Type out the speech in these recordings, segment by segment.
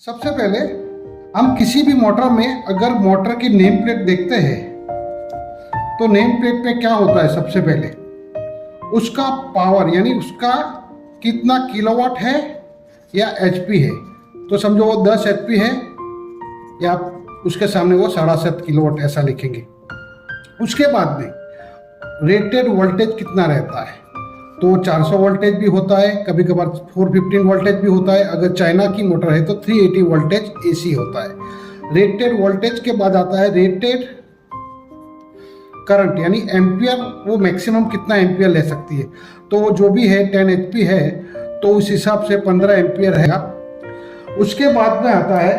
सबसे पहले हम किसी भी मोटर में अगर मोटर की नेम प्लेट देखते हैं तो नेम प्लेट पे क्या होता है, सबसे पहले उसका पावर यानी उसका कितना किलोवाट है या एचपी है। तो समझो वो 10 एचपी है या उसके सामने वो 7.5 किलोवाट ऐसा लिखेंगे। उसके बाद में रेटेड वोल्टेज कितना रहता है, तो 400 वोल्टेज भी होता है, कभी कभार 415 वोल्टेज भी होता है। अगर चाइना की मोटर है तो 380 वोल्टेज एसी होता है। रेटेड वोल्टेज के बाद आता है रेटेड करंट यानी एम्पियर, वो मैक्सिमम कितना एम्पियर ले सकती है। तो वो जो भी है 10 एचपी है तो उस हिसाब से 15 एम्पियर है। उसके बाद में आता है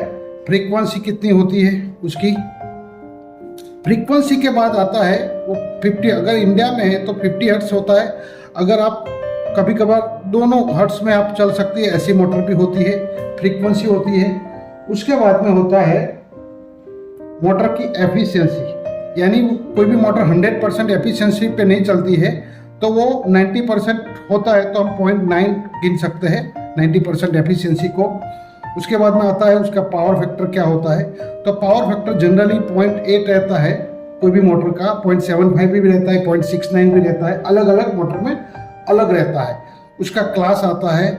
फ्रीक्वेंसी कितनी होती है उसकी। फ्रीक्वेंसी के बाद आता है वो 50, अगर इंडिया में है तो 50 हर्ट्ज होता है। अगर आप कभी कभार दोनों हर्ट्ज में आप चल सकती है, ऐसी मोटर भी होती है, फ्रीक्वेंसी होती है। उसके बाद में होता है मोटर की एफिशिएंसी, यानी कोई भी मोटर 100% एफिशिएंसी पे नहीं चलती है तो वो 90% होता है तो हम 0.9 गिन सकते हैं 90% एफिशिएंसी को। उसके बाद में आता है उसका पावर फैक्टर क्या होता है। तो पावर फैक्टर जनरली 0.8 रहता है कोई भी मोटर का, 0.75 भी रहता है, 0.69 भी रहता है, अलग अलग मोटर में अलग रहता है। उसका क्लास आता है,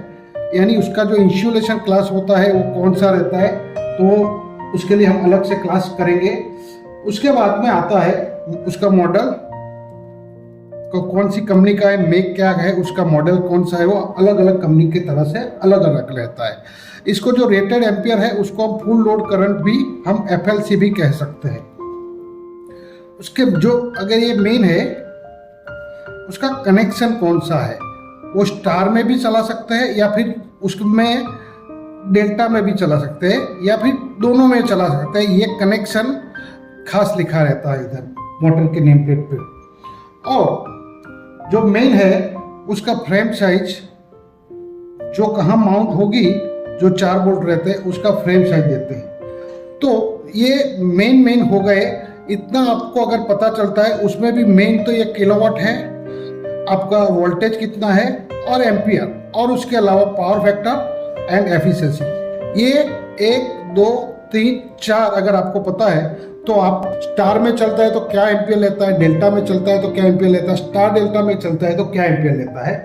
यानी उसका जो इंसुलेशन क्लास होता है वो कौन सा रहता है, तो उसके लिए हम अलग से क्लास करेंगे। उसके बाद में आता है उसका मॉडल को कौन सी कंपनी का है, मेक क्या है, उसका मॉडल कौन सा है, वो अलग अलग कंपनी की तरह से अलग अलग रहता है। इसको जो रेटेड एम्पियर है उसको हम फुल लोड करंट भी हम एफएलसी भी कह सकते हैं। उसके जो अगर ये मेन है उसका कनेक्शन कौन सा है, वो स्टार में भी चला सकते हैं या फिर उसमें डेल्टा में भी चला सकते हैं या फिर दोनों में चला सकते हैं। ये कनेक्शन खास लिखा रहता है इधर मोटर के नेम प्लेट पे। और जो मेन है उसका फ्रेम साइज, जो कहाँ माउंट होगी, जो 4 बोल्ट रहते हैं उसका फ्रेम साइज देते हैं। तो ये मेन हो गए। इतना आपको अगर पता चलता है, उसमें भी मेन तो ये किलोवाट है, आपका वोल्टेज कितना है और एम्पियर, और उसके अलावा पावर फैक्टर एंड एफिशिएंसी। ये 1 2 3 4 अगर आपको पता है तो आप स्टार में चलता है तो क्या एम्पियर लेता है, डेल्टा में चलता है तो क्या एम्पियर लेता है, स्टार डेल्टा में चलता है तो क्या एम्पियर लेता है,